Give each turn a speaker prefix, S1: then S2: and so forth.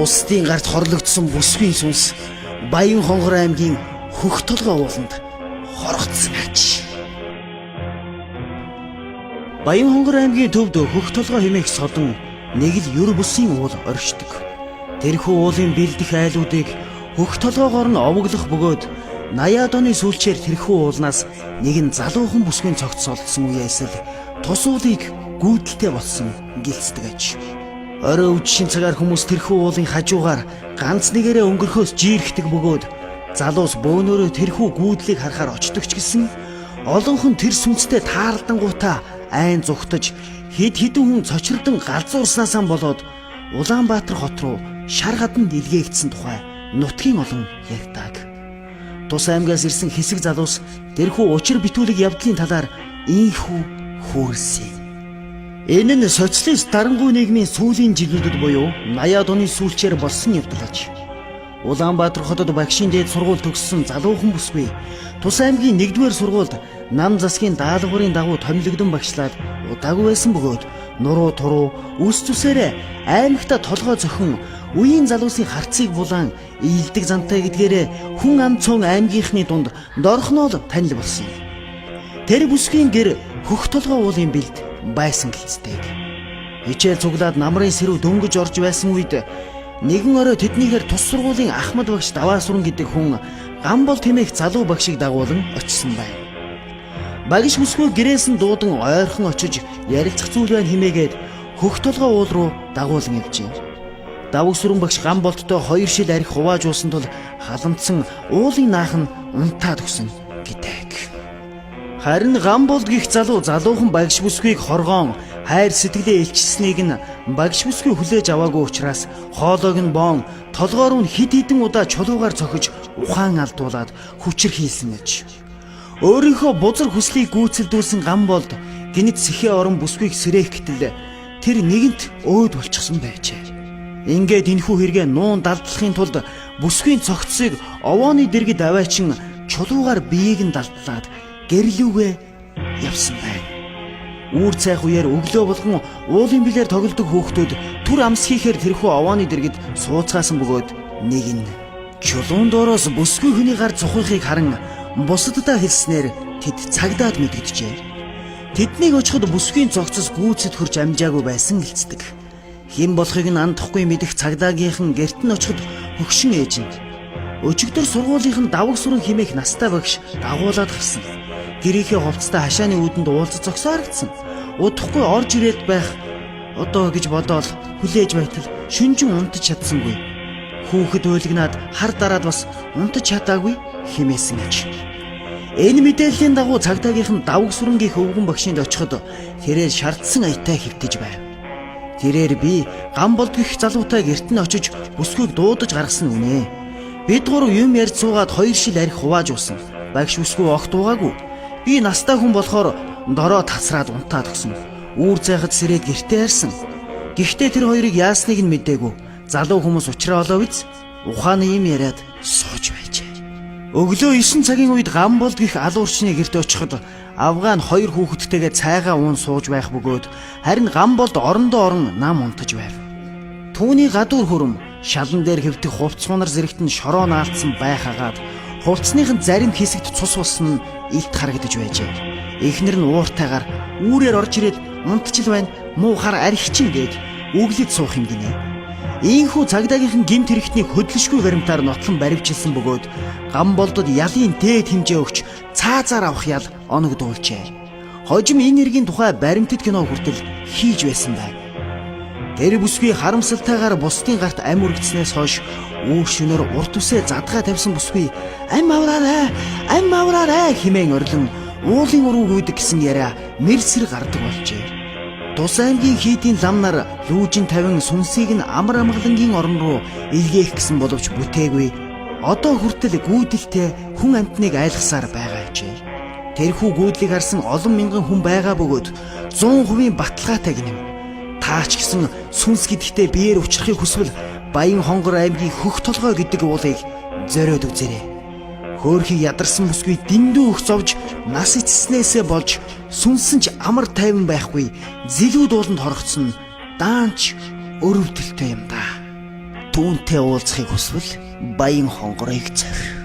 S1: Бусдын гарт хорлогдсон бүсгийн сүнс Баян хонгор аймгийн Хөх толгой ууланд хорогдсон аж. Баян хонгор аймгийн төвд Хөх толгой хэмээх содон нэг л юр бүсийн уул оршдог. Тэрхүү уулын бэлдэх айлуудыг Хөх толгойгоор нь овоглох бөгөөд 80-аад оны сүүлчээр тэрхүү уулнаас нэгэн залуухан бүсгийн цогц олдсон үеэс л тус уулыг гүйдэлтэй болсон гэлцдэг аж. Орой үдшийн цагаар хүмүүс тэрхүү уулын хажуугаар ганц нэгээрээ өнгөрөхөөс жирэхдэг бөгөөд залуус бөөнөрөө тэрхүү гүйдлийг харахаар очдог ч гэсэн олонхон тэр сүнстэй таарлангуудаа айн зүхтэж хэд хэдэн хүн цочирдон галзуурснаасаа болоод Улаанбаатар хот руу шар гаданд илгээгдсэн тухай нутгийн олон ярьдаг. Тус аймгаас ирсэн хэсэг залуус тэрхүү учир битүүлэг явдлын талаар ийхүү хүүрсэн. Энэ нь социалист дарангуй нийгмийн сүүлийн жилүүдэд буюу 80-аад оны сүүлчээр болсон явдал аж. Улаанбаатар хотод багшийн дээд сургууль төгссөн залуухан бүсгүй Тус аймгийн 1-р сургуульд нам засгийн даалгаврын дагуу томилогдсон багшлаад удаагүй байсан бөгөөд нуруу туруу үс зүсээрээ аймагта толгой зохин үеийн залуусын харцыг булаан ийдэг зантай гэдгээрээ хүн ам цон аймгийнхны дунд дорхноод танил болсон. Тэр бүсгийн гэр Хөх толгой уулын бэлд байсан гэлцдэг. Хичээл цуглаад намрын сэрв дөнгөж орж байсан үед нэгэн орой тэднийхээр тус сургуулийн Ахмад багш Даваасүрэн гэдэг хүн Гамбол тэмээх залуу багшийг дагуулan очсон байна. Багш бүсгүй гэрээс нь дуудан ойрхон очиж ярилцах зүйл байна хэмээгээд Хөх толгой уул руу дагуулan явжээ. Даваасүрэн багш Гамболттой 2 шил арх хуваажуулсан тул халамтсан уулын наах нь унтаад өгсөн гэдэг. Харин Гамбол гих залуухан багш бүсгүйг хоргоон хайр сэтгэлээ илчилсэнийг нь багш бүсгүй хүлээж аваагүй учраас хоолойг нь боон толгой руу хид хідэн удаа чулуугаар цохиж ухаан алдуулаад хүчээр хийсэн аж. Өөрийнхөө бузар хүслийг гүйцэлдүүлсэн Гамболд гинэт сэхээ орон бүсгүйг сэрээх гэтэл тэр нэгэнт өөд болчихсон байжээ. Ингээд энэхүү хэрэгээ нуун далдлахын тулд бүсгийн цогцсыг овооны дэргэд аваачин чулуугаар биеийг нь далдлаад гэрлүүгээ явсан байна. Үүр цайх үеэр өглөө болгон уулын билээр тоглодог хүүхдүүд түр амс хийхээр тэрхүү овооны дэргэд сууцгаасан бөгөөд нэг нь чулуун доороос бүсгүй хүний гар цухихыг харан бусаддаа хэлснээр тэд цагдаад мэдгэджээ. Тэднийг очиход бүсгийн цогцос гүйцэд хурж амжаагүй байсан гэлцдэг. Хэн болохыг нь андахгүй мэдэх цагдаагийнхан гэрт нь очиход хөгшин ээжинд өчигдөр сургуулийнх нь Даваасүрэн хэмээх настай багш дагуулад гарсан. Гэрийнхээ хувцастай хашааны үүдэнд уулзаж зогсоо харагдсан. Удахгүй орж ирээд байх одоо гэж бодоол хүлээж байтал шүнжин унтаж чадсангүй. Хүүхэд уйлгнаад хар дараад бас унтаж чадаагүй хэмээсэн аж. Энэ мэдээллийн дагуу цагдаагийнхан Даваасүрэнгийн өвгөн багшинд очиход тэрээр шаардсан аятай хэвтэж байв. Тэрээр би Гамболд гих залуутай гэрт нь очиж бүсгүйг дуудаж гаргасан үнэ. Бид гурав юм ярьж суугаад 2 шил арх хуваажуулсан. Багш бүсгүй огт угаагүй. Би настай хүн болохоор дороо тасраад унтаад өгсөн. Үүр зайхад сэрээд гэртээ харсан. Гэхдээ тэр хоёрыг яасныг нь мэдээгүй. Залуу хүмүүс уучраа олоо биз? Ухааны юм яриад сууж байжээ. Өглөө 9 цагийн үед Гамболд гих алуурчны гэрт очиход авгаан 2 хүүхэдтэйгээ цайгаа уун сууж байх бөгөөд харин Гамболд орондоо орон нам унтаж байв. Түүний гадуур хөрөм шалан дээр хэвтэх хувцс хунар зэрэгт нь шороо наалтсан байхагаад хувцсныхын зарим хэсэгт цус болсон нь илт харагдаж байжээ. Эхнэр нь ууртайгаар үүрээр орж ирээд унтчил байна муу хар архичин гээд үглэд суух юм гинэ. Ийхүү цагдаагийнхан гэмт хэрэгтнийг хөдлөшгүй баримтаар нотлон баривчилсан бөгөөд Гамболдод ялын дээд хэмжээ өгч цаазаар авах ял оногдуулжээ. Хожим энэ иргэн тухай баримтат кино хүртэл хийж байсан байна. Тэр бүсгүй харамсалтайгаар бусдын гарт ам үргэцснээс хойш үүр шөнөөр урт үсээ задгаа тавьсан бүсгүй ам авраарай хэмээн орлон уулын уруу гүйдэг гэсэн яриа мэрсэр гардаг болжээ. Тус аймгийн хийдийн лам нар лүүжин тавин сүнсийг нь амар амгалангийн орон руу илгээх гэсэн боловч бүтээгүй. Одоо хүртэл гүйдэлтэй хүн амтныг айлгасаар байгаа ажээ. Тэрхүү гүйдлийг харсан олон мянган хүн байгаа бөгөөд 100% баталгаатай гинэв. Таач гэсэн сүнс гэдэгтээ биеэр учрахыг хүсвэл Баян хонгор аймгийн Хөх толгой гэдэг уулыг зориод үзээрэй. Хөөхийг ядарсан бүсгүй дэндүү өх зовж нас эцснээсээ болж сүнсэн ч амар тайван байхгүй зэлүүд ууланд хорогдсон даанч өрөвдөлтөй юм да. Түүнтэй уулзахыг хүсвэл Баян хонгорыг завир.